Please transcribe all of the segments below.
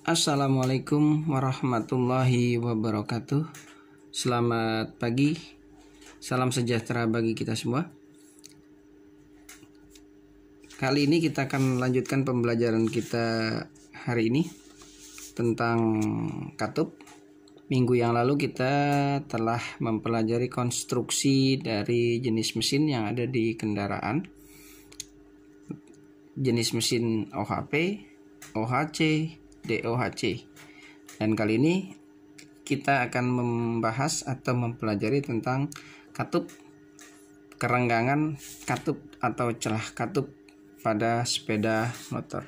Assalamualaikum warahmatullahi wabarakatuh. Selamat pagi, salam sejahtera bagi kita semua. Kali ini kita akan melanjutkan pembelajaran kita hari ini tentang katup. Minggu yang lalu kita telah mempelajari konstruksi dari jenis mesin yang ada di kendaraan. Jenis mesin OHP, OHC, DOHC. Dan kali ini kita akan membahas atau mempelajari tentang katup, kerenggangan katup atau celah katup pada sepeda motor.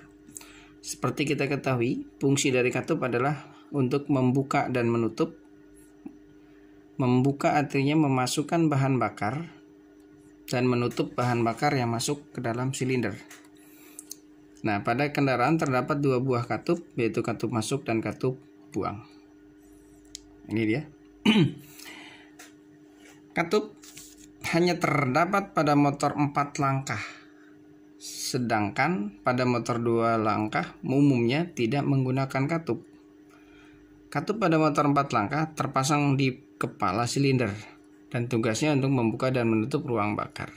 Seperti kita ketahui, fungsi dari katup adalah untuk membuka dan menutup. Membuka artinya memasukkan bahan bakar dan menutup bahan bakar yang masuk ke dalam silinder. Nah, pada kendaraan terdapat dua buah katup, yaitu katup masuk dan katup buang. Ini dia. Katup hanya terdapat pada motor 4 langkah, sedangkan pada motor 2 langkah umumnya tidak menggunakan katup. Katup pada motor 4 langkah terpasang di kepala silinder dan tugasnya untuk membuka dan menutup ruang bakar.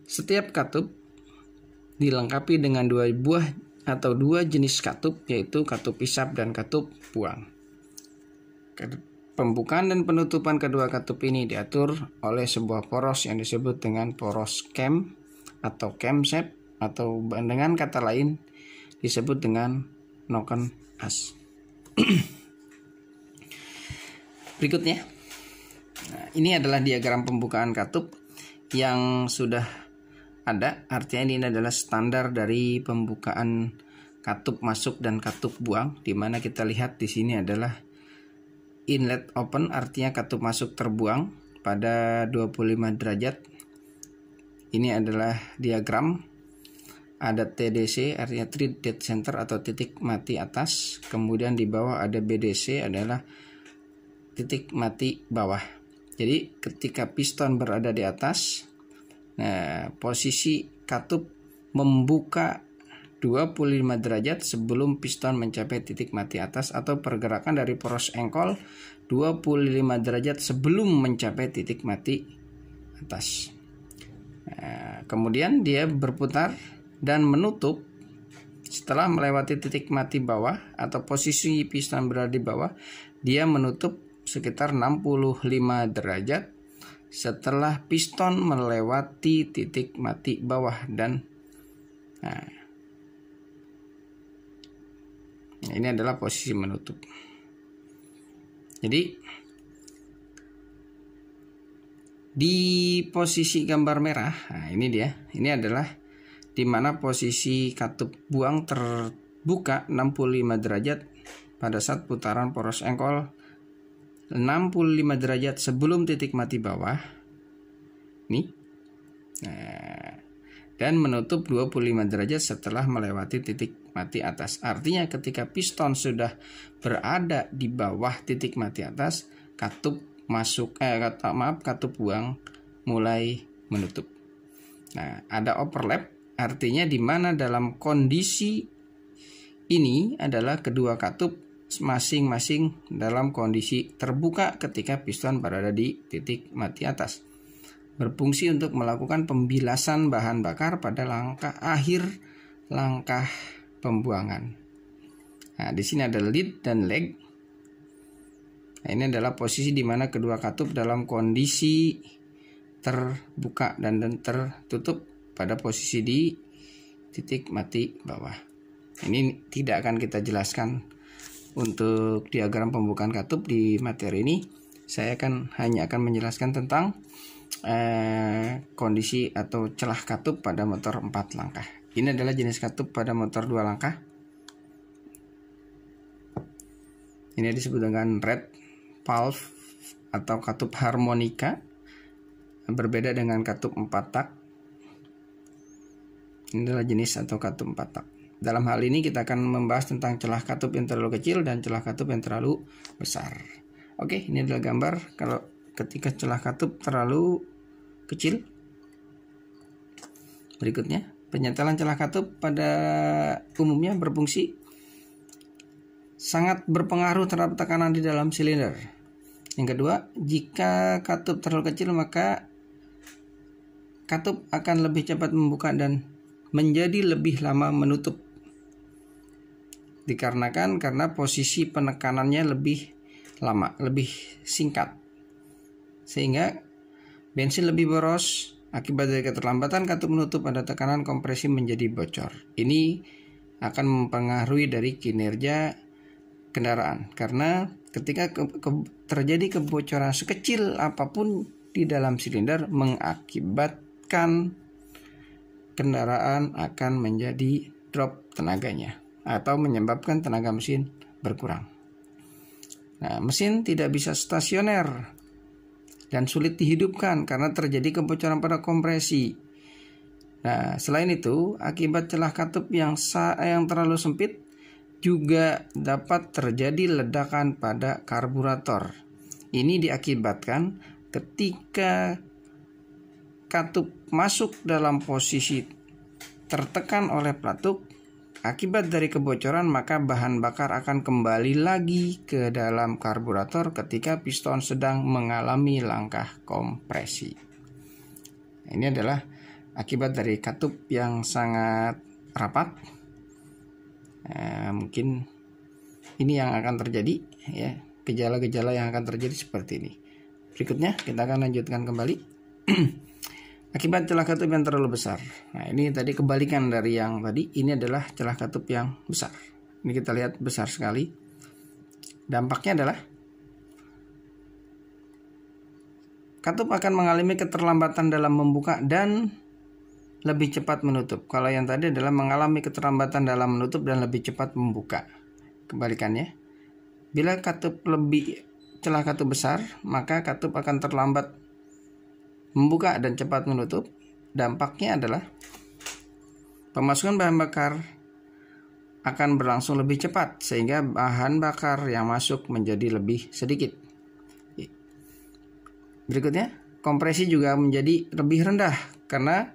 Setiap katup dilengkapi dengan dua jenis katup, yaitu katup isap dan katup buang. Pembukaan dan penutupan kedua katup ini diatur oleh sebuah poros yang disebut dengan poros cam atau camshaft, atau dengan kata lain disebut dengan noken as. Berikutnya, ini adalah diagram pembukaan katup yang sudah ada, artinya ini adalah standar dari pembukaan katup masuk dan katup buang, di mana kita lihat di sini adalah inlet open, artinya katup masuk terbuang pada 25 derajat. Ini adalah diagram, ada TDC artinya treat dead center atau titik mati atas, kemudian di bawah ada BDC adalah titik mati bawah. Jadi ketika piston berada di atas, nah, posisi katup membuka 25 derajat sebelum piston mencapai titik mati atas, atau pergerakan dari poros engkol 25 derajat sebelum mencapai titik mati atas. Nah, kemudian dia berputar dan menutup setelah melewati titik mati bawah atau posisi piston berada di bawah. Dia menutup sekitar 65 derajat setelah piston melewati titik mati bawah dan ini adalah posisi menutup. Jadi di posisi gambar merah, ini dia. Ini adalah di mana posisi katup buang terbuka 65 derajat pada saat putaran poros engkol 65 derajat sebelum titik mati bawah nih, dan menutup 25 derajat setelah melewati titik mati atas. Artinya ketika piston sudah berada di bawah titik mati atas, katup buang mulai menutup. Nah, ada overlap, artinya di mana dalam kondisi ini adalah kedua katup masing-masing dalam kondisi terbuka ketika piston berada di titik mati atas, berfungsi untuk melakukan pembilasan bahan bakar pada langkah pembuangan. Nah, di sini ada lead dan lag. Nah, ini adalah posisi di mana kedua katup dalam kondisi terbuka dan tertutup pada posisi di titik mati bawah. Ini tidak akan kita jelaskan untuk diagram pembukaan katup di materi ini. Saya hanya akan menjelaskan tentang kondisi atau celah katup pada motor 4 langkah. Ini adalah jenis katup pada motor 2 langkah. Ini disebut dengan red valve atau katup harmonika, berbeda dengan katup 4 tak. Ini adalah jenis atau katup 4 tak. Dalam hal ini kita akan membahas tentang celah katup yang terlalu kecil dan celah katup yang terlalu besar. Oke, ini adalah gambar kalau ketika celah katup terlalu kecil. Berikutnya, penyetelan celah katup pada umumnya berfungsi sangat berpengaruh terhadap tekanan di dalam silinder. Yang kedua, jika katup terlalu kecil maka katup akan lebih cepat membuka dan menjadi lebih lama menutup. Dikarenakan karena posisi penekanannya lebih lama, lebih singkat. Sehingga bensin lebih boros akibat dari keterlambatan katup menutup pada tekanan kompresi menjadi bocor. Ini akan mempengaruhi dari kinerja kendaraan karena ketika terjadi kebocoran sekecil apapun di dalam silinder mengakibatkan kendaraan akan menjadi drop tenaganya atau menyebabkan tenaga mesin berkurang. Nah, mesin tidak bisa stasioner dan sulit dihidupkan karena terjadi kebocoran pada kompresi. Nah, selain itu, akibat celah katup yang terlalu sempit juga dapat terjadi ledakan pada karburator. Ini diakibatkan ketika katup masuk dalam posisi tertekan oleh pelatuk. Akibat dari kebocoran maka bahan bakar akan kembali lagi ke dalam karburator ketika piston sedang mengalami langkah kompresi. Ini adalah akibat dari katup yang sangat rapat. Mungkin ini yang akan terjadi, ya, gejala-gejala yang akan terjadi seperti ini. Berikutnya kita akan lanjutkan kembali. Akibat celah katup yang terlalu besar. Nah, ini tadi kebalikan dari yang tadi. Ini adalah celah katup yang besar. Ini kita lihat besar sekali. Dampaknya adalah katup akan mengalami keterlambatan dalam membuka dan lebih cepat menutup. Kalau yang tadi adalah mengalami keterlambatan dalam menutup dan lebih cepat membuka. Kebalikannya, bila celah katup besar, maka katup akan terlambat membuka dan cepat menutup. Dampaknya adalah pemasukan bahan bakar akan berlangsung lebih cepat sehingga bahan bakar yang masuk menjadi lebih sedikit. Berikutnya, kompresi juga menjadi lebih rendah karena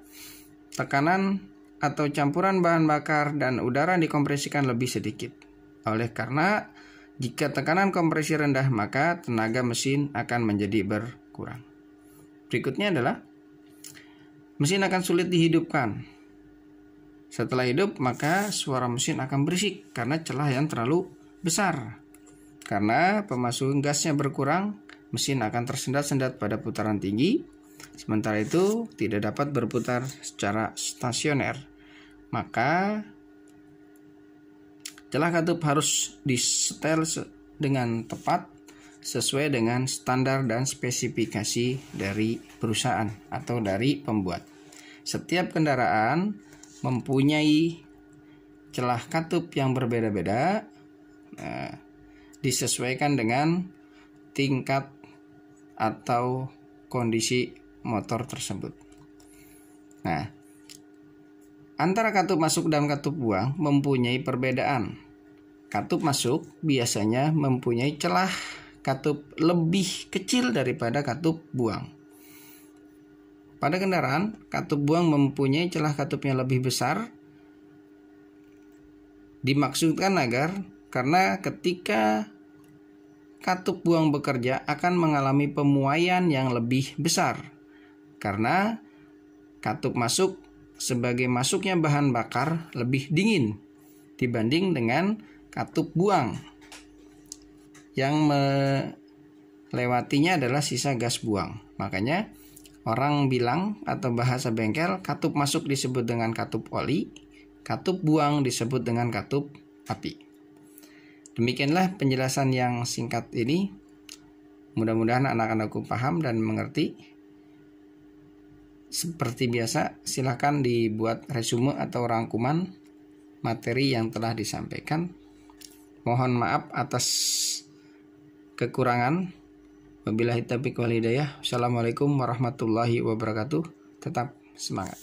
tekanan atau campuran bahan bakar dan udara dikompresikan lebih sedikit. Oleh karena jika tekanan kompresi rendah maka tenaga mesin akan menjadi berkurang. Berikutnya adalah mesin akan sulit dihidupkan. Setelah hidup maka suara mesin akan berisik karena celah yang terlalu besar. Karena pemasukan gasnya berkurang, mesin akan tersendat-sendat pada putaran tinggi. Sementara itu tidak dapat berputar secara stasioner. Maka celah katup harus disetel dengan tepat sesuai dengan standar dan spesifikasi dari perusahaan atau dari pembuat. Setiap kendaraan mempunyai celah katup yang berbeda-beda, disesuaikan dengan tingkat atau kondisi motor tersebut. Nah, antara katup masuk dan katup buang mempunyai perbedaan. Katup masuk biasanya mempunyai celah katup lebih kecil daripada katup buang. Pada kendaraan, katup buang mempunyai celah katup yang lebih besar. Dimaksudkan agar karena ketika katup buang bekerja akan mengalami pemuaian yang lebih besar. Karena katup masuk sebagai masuknya bahan bakar lebih dingin dibanding dengan katup buang. Yang melewatinya adalah sisa gas buang. Makanya orang bilang atau bahasa bengkel, katup masuk disebut dengan katup oli, katup buang disebut dengan katup api. Demikianlah penjelasan yang singkat ini. Mudah-mudahan anak-anakku paham dan mengerti. Seperti biasa, silakan dibuat resume atau rangkuman materi yang telah disampaikan. Mohon maaf atas kekurangan. Wabillahi taufiq wal hidayah. Assalamualaikum warahmatullahi wabarakatuh. Tetap semangat.